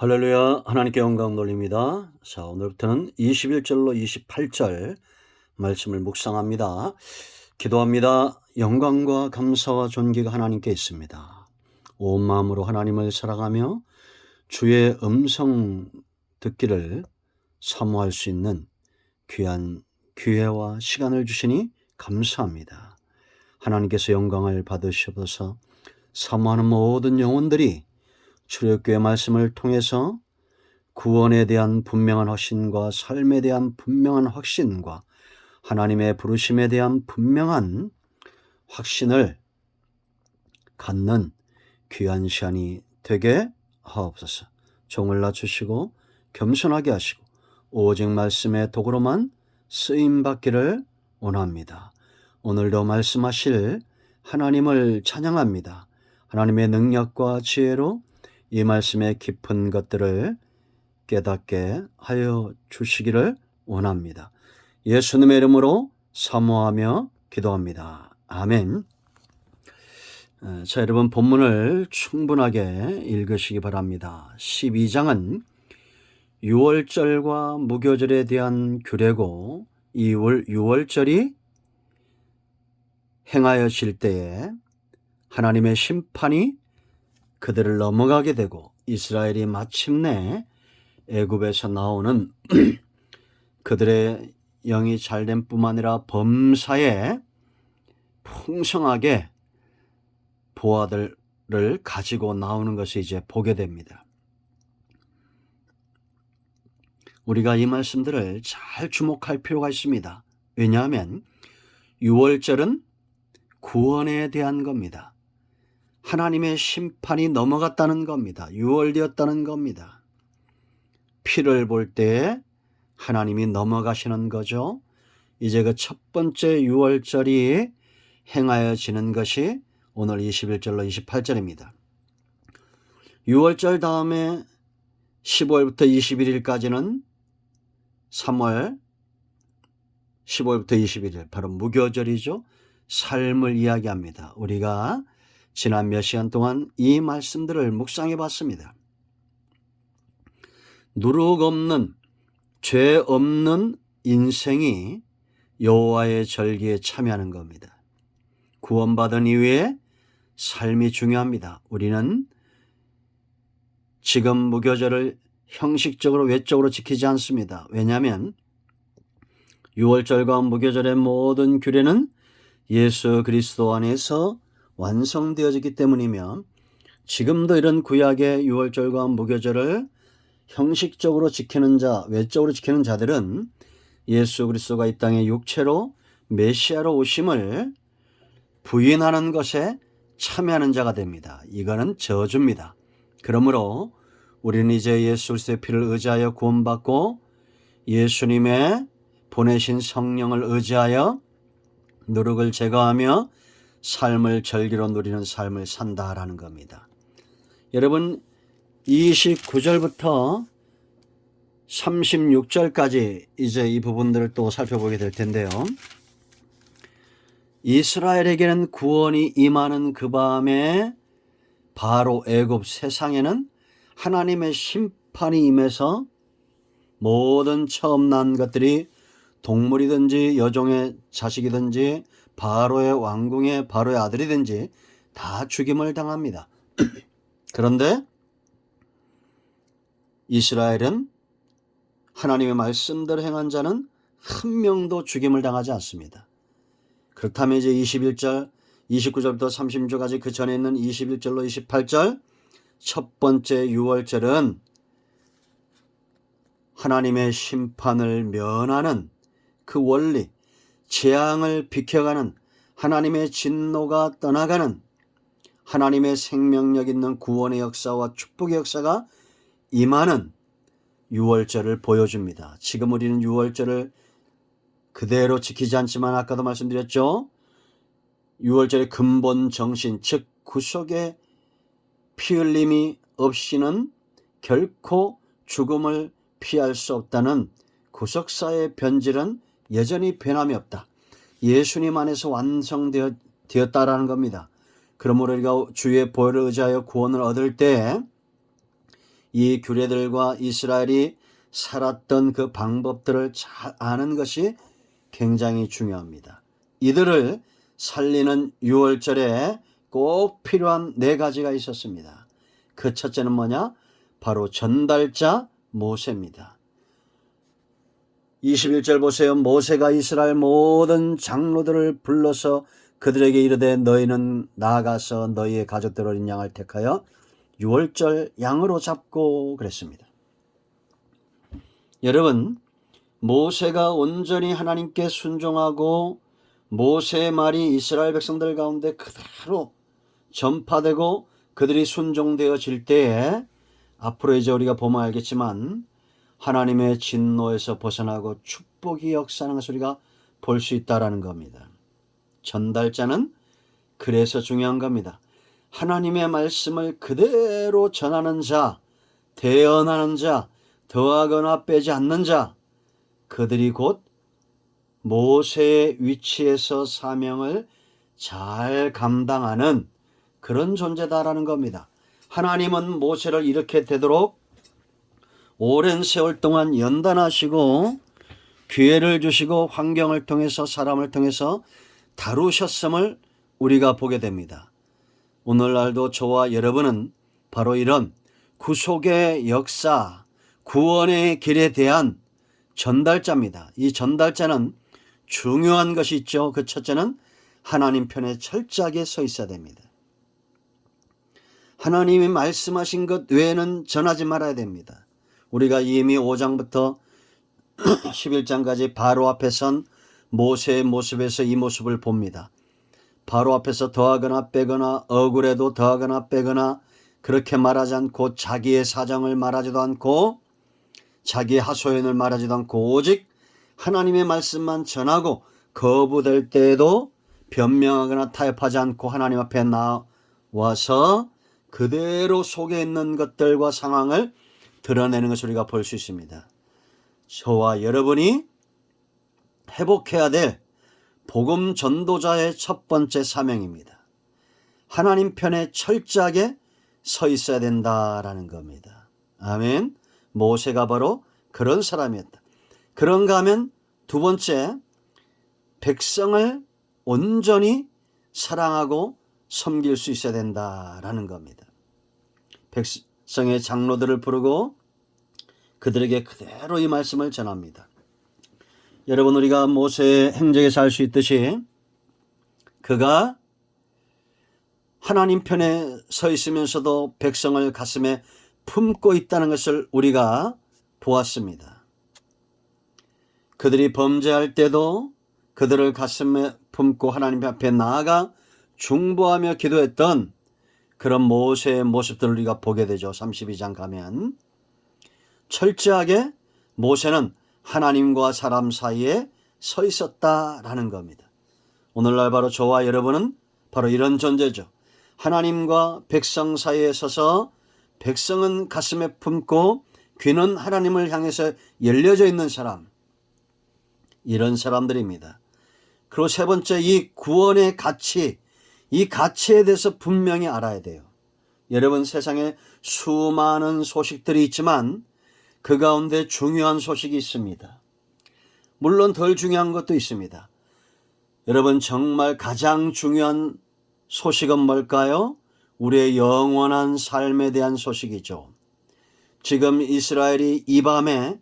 할렐루야. 하나님께 영광 돌립니다. 자, 오늘부터는 21절로 28절 말씀을 묵상합니다. 기도합니다. 영광과 감사와 존귀가 하나님께 있습니다. 온 마음으로 하나님을 사랑하며 주의 음성 듣기를 사모할 수 있는 귀한 기회와 시간을 주시니 감사합니다. 하나님께서 영광을 받으시옵소서. 사모하는 모든 영혼들이 출애굽기의 말씀을 통해서 구원에 대한 분명한 확신과 삶에 대한 분명한 확신과 하나님의 부르심에 대한 분명한 확신을 갖는 귀한 시간이 되게 하옵소서. 종을 낮추시고 겸손하게 하시고 오직 말씀의 도구로만 쓰임받기를 원합니다. 오늘도 말씀하실 하나님을 찬양합니다. 하나님의 능력과 지혜로 이 말씀의 깊은 것들을 깨닫게 하여 주시기를 원합니다. 예수님의 이름으로 사모하며 기도합니다. 아멘. 자, 여러분 본문을 충분하게 읽으시기 바랍니다. 12장은 유월절과 무교절에 대한 규례고 이 유월절이 행하여질 때에 하나님의 심판이 그들을 넘어가게 되고 이스라엘이 마침내 애굽에서 나오는 그들의 영이 잘됨 뿐만 아니라 범사에 풍성하게 보화들을 가지고 나오는 것을 이제 보게 됩니다. 우리가 이 말씀들을 잘 주목할 필요가 있습니다. 왜냐하면 유월절은 구원에 대한 겁니다. 하나님의 심판이 넘어갔다는 겁니다. 유월되었다는 겁니다. 피를 볼 때에 하나님이 넘어가시는 거죠. 이제 그 첫 번째 유월절이 행하여지는 것이 오늘 21절로 28절입니다. 유월절 다음에 15일부터 21일까지는 3월 15일부터 21일 바로 무교절이죠. 삶을 이야기합니다. 우리가 지난 몇 시간 동안 이 말씀들을 묵상해 봤습니다. 누룩 없는 죄 없는 인생이 여호와의 절기에 참여하는 겁니다. 구원받은 이후에 삶이 중요합니다. 우리는 지금 무교절을 형식적으로 외적으로 지키지 않습니다. 왜냐하면 유월절과 무교절의 모든 규례는 예수 그리스도 안에서 완성되어지기 때문이며 지금도 이런 구약의 유월절과 무교절을 형식적으로 지키는 자, 외적으로 지키는 자들은 예수 그리스도가 이 땅에 육체로 메시아로 오심을 부인하는 것에 참여하는 자가 됩니다. 이거는 저주입니다. 그러므로 우리는 이제 예수 그리스도의 피를 의지하여 구원받고 예수님의 보내신 성령을 의지하여 누룩을 제거하며 삶을 절기로 누리는 삶을 산다라는 겁니다. 여러분 29절부터 36절까지 이제 이 부분들을 또 살펴보게 될 텐데요. 이스라엘에게는 구원이 임하는 그 밤에 바로 애굽 세상에는 하나님의 심판이 임해서 모든 처음 난 것들이 동물이든지 여종의 자식이든지 바로의 왕궁의 바로의 아들이든지 다 죽임을 당합니다. 그런데 이스라엘은 하나님의 말씀대로 행한 자는 한 명도 죽임을 당하지 않습니다. 그렇다면 이제 21절, 29절부터 36절까지 그 전에 있는 21절로 28절 첫 번째 유월절은 하나님의 심판을 면하는 그 원리, 재앙을 비켜가는 하나님의 진노가 떠나가는 하나님의 생명력 있는 구원의 역사와 축복의 역사가 임하는 유월절을 보여줍니다. 지금 우리는 유월절을 그대로 지키지 않지만 아까도 말씀드렸죠. 유월절의 근본 정신, 즉 구속의 피 흘림이 없이는 결코 죽음을 피할 수 없다는 구속사의 변질은 여전히 변함이 없다. 예수님 안에서 완성되었다라는 겁니다. 그러므로 우리가 주의 보혈을 의지하여 구원을 얻을 때 이 규례들과 이스라엘이 살았던 그 방법들을 잘 아는 것이 굉장히 중요합니다. 이들을 살리는 유월절에 꼭 필요한 4가지가 있었습니다. 그 첫째는 뭐냐? 바로 전달자 모세입니다. 21절 보세요. 모세가 이스라엘 모든 장로들을 불러서 그들에게 이르되 너희는 나아가서 너희의 가족들 어린 양을 택하여 유월절 양으로 잡고 그랬습니다. 여러분, 모세가 온전히 하나님께 순종하고 모세의 말이 이스라엘 백성들 가운데 그대로 전파되고 그들이 순종되어질 때에 앞으로 이제 우리가 보면 알겠지만 하나님의 진노에서 벗어나고 축복이 역사하는 것을 우리가 볼 수 있다라는 겁니다. 전달자는 그래서 중요한 겁니다. 하나님의 말씀을 그대로 전하는 자, 대언하는 자, 더하거나 빼지 않는 자, 그들이 곧 모세의 위치에서 사명을 잘 감당하는 그런 존재다라는 겁니다. 하나님은 모세를 이렇게 되도록 오랜 세월 동안 연단하시고 기회를 주시고 환경을 통해서 사람을 통해서 다루셨음을 우리가 보게 됩니다. 오늘날도 저와 여러분은 바로 이런 구속의 역사, 구원의 길에 대한 전달자입니다. 이 전달자는 중요한 것이 있죠. 그 첫째는 하나님 편에 철저하게 서 있어야 됩니다. 하나님이 말씀하신 것 외에는 전하지 말아야 됩니다. 우리가 이미 5장부터 11장까지 바로 앞에 선 모세의 모습에서 이 모습을 봅니다. 바로 앞에서 더하거나 빼거나 억울해도 더하거나 빼거나 그렇게 말하지 않고 자기의 사정을 말하지도 않고 자기의 하소연을 말하지도 않고 오직 하나님의 말씀만 전하고 거부될 때에도 변명하거나 타협하지 않고 하나님 앞에 나와서 그대로 속에 있는 것들과 상황을 드러내는 것을 우리가 볼 수 있습니다. 저와 여러분이 회복해야 될 복음 전도자의 첫 번째 사명입니다. 하나님 편에 철저하게 서 있어야 된다라는 겁니다. 아멘. 모세가 바로 그런 사람이었다. 그런가 하면 두 번째, 백성을 온전히 사랑하고 섬길 수 있어야 된다라는 겁니다. 백성의 장로들을 부르고 그들에게 그대로 이 말씀을 전합니다. 여러분, 우리가 모세의 행적에서 알 수 있듯이 그가 하나님 편에 서 있으면서도 백성을 가슴에 품고 있다는 것을 우리가 보았습니다. 그들이 범죄할 때도 그들을 가슴에 품고 하나님 앞에 나아가 중보하며 기도했던 그런 모세의 모습들을 우리가 보게 되죠. 32장 가면 철저하게 모세는 하나님과 사람 사이에 서 있었다라는 겁니다. 오늘날 바로 저와 여러분은 바로 이런 존재죠. 하나님과 백성 사이에 서서 백성은 가슴에 품고 귀는 하나님을 향해서 열려져 있는 사람, 이런 사람들입니다. 그리고 세 번째, 이 구원의 가치, 이 가치에 대해서 분명히 알아야 돼요. 여러분, 세상에 수많은 소식들이 있지만 그 가운데 중요한 소식이 있습니다. 물론 덜 중요한 것도 있습니다. 여러분, 정말 가장 중요한 소식은 뭘까요? 우리의 영원한 삶에 대한 소식이죠. 지금 이스라엘이 이 밤에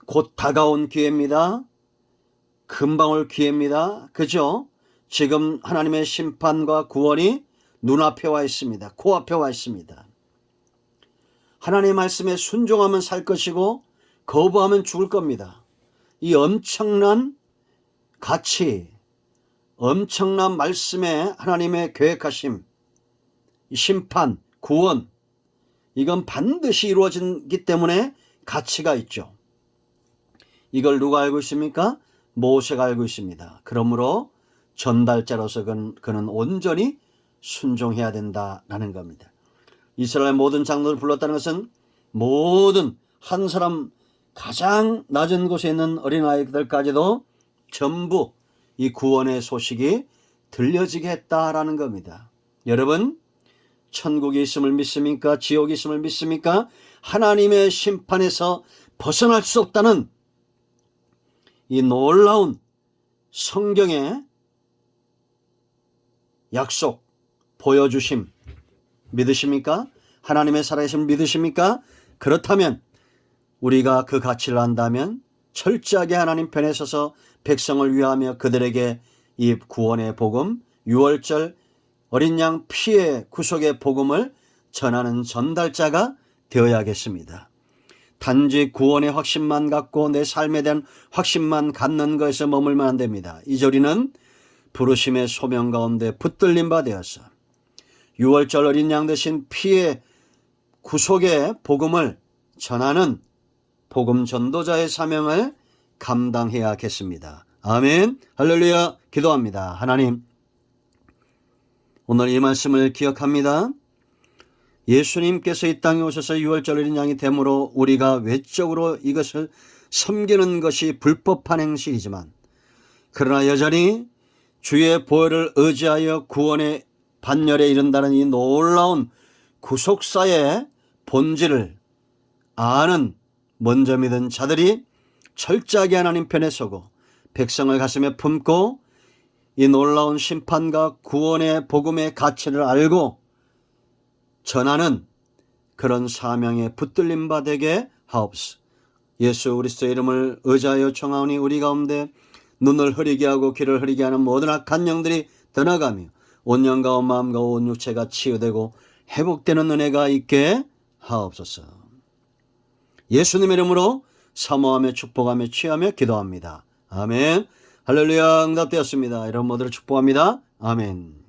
곧 다가온 기회입니다. 금방 올 기회입니다. 그죠? 지금 하나님의 심판과 구원이 눈앞에 와 있습니다. 코앞에 와 있습니다. 하나님의 말씀에 순종하면 살 것이고 거부하면 죽을 겁니다. 이 엄청난 가치, 엄청난 말씀에 하나님의 계획하심, 심판, 구원, 이건 반드시 이루어지기 때문에 가치가 있죠. 이걸 누가 알고 있습니까? 모세가 알고 있습니다. 그러므로 전달자로서 그는 온전히 순종해야 된다라는 겁니다. 이스라엘 모든 장로를 불렀다는 것은 모든 한 사람 가장 낮은 곳에 있는 어린아이들까지도 전부 이 구원의 소식이 들려지게 했다라는 겁니다. 여러분, 천국이 있음을 믿습니까? 지옥이 있음을 믿습니까? 하나님의 심판에서 벗어날 수 없다는 이 놀라운 성경의 약속, 보여주심 믿으십니까? 하나님의 살아계심을 믿으십니까? 그렇다면 우리가 그 가치를 안다면 철저하게 하나님 편에 서서 백성을 위하며 그들에게 이 구원의 복음, 유월절 어린 양 피의 구속의 복음을 전하는 전달자가 되어야겠습니다. 단지 구원의 확신만 갖고 내 삶에 대한 확신만 갖는 것에 머물면 안 됩니다. 이조리는 부르심의 소명 가운데 붙들림 바 되어서 유월절 어린 양 대신 피의 구속의 복음을 전하는 복음 전도자의 사명을 감당해야겠습니다. 아멘. 할렐루야. 기도합니다. 하나님, 오늘 이 말씀을 기억합니다. 예수님께서 이 땅에 오셔서 유월절 어린 양이 됨으로 우리가 외적으로 이것을 섬기는 것이 불법한 행실이지만 그러나 여전히 주의 보혈을 의지하여 구원의 반열에 이른다는 이 놀라운 구속사의 본질을 아는 먼저 믿은 자들이 철저하게 하나님 편에 서고 백성을 가슴에 품고 이 놀라운 심판과 구원의 복음의 가치를 알고 전하는 그런 사명에 붙들림 바 되게 하옵소서. 예수 그리스도의 이름을 의지하여 청하오니 우리 가운데 눈을 흐리게 하고 귀를 흐리게 하는 모든 악한 영들이 떠나가며 온 영과 온 마음과 온 육체가 치유되고 회복되는 은혜가 있게 하옵소서. 예수님의 이름으로 사모하며 축복하며 취하며 기도합니다. 아멘. 할렐루야. 응답되었습니다. 여러분 모두를 축복합니다. 아멘.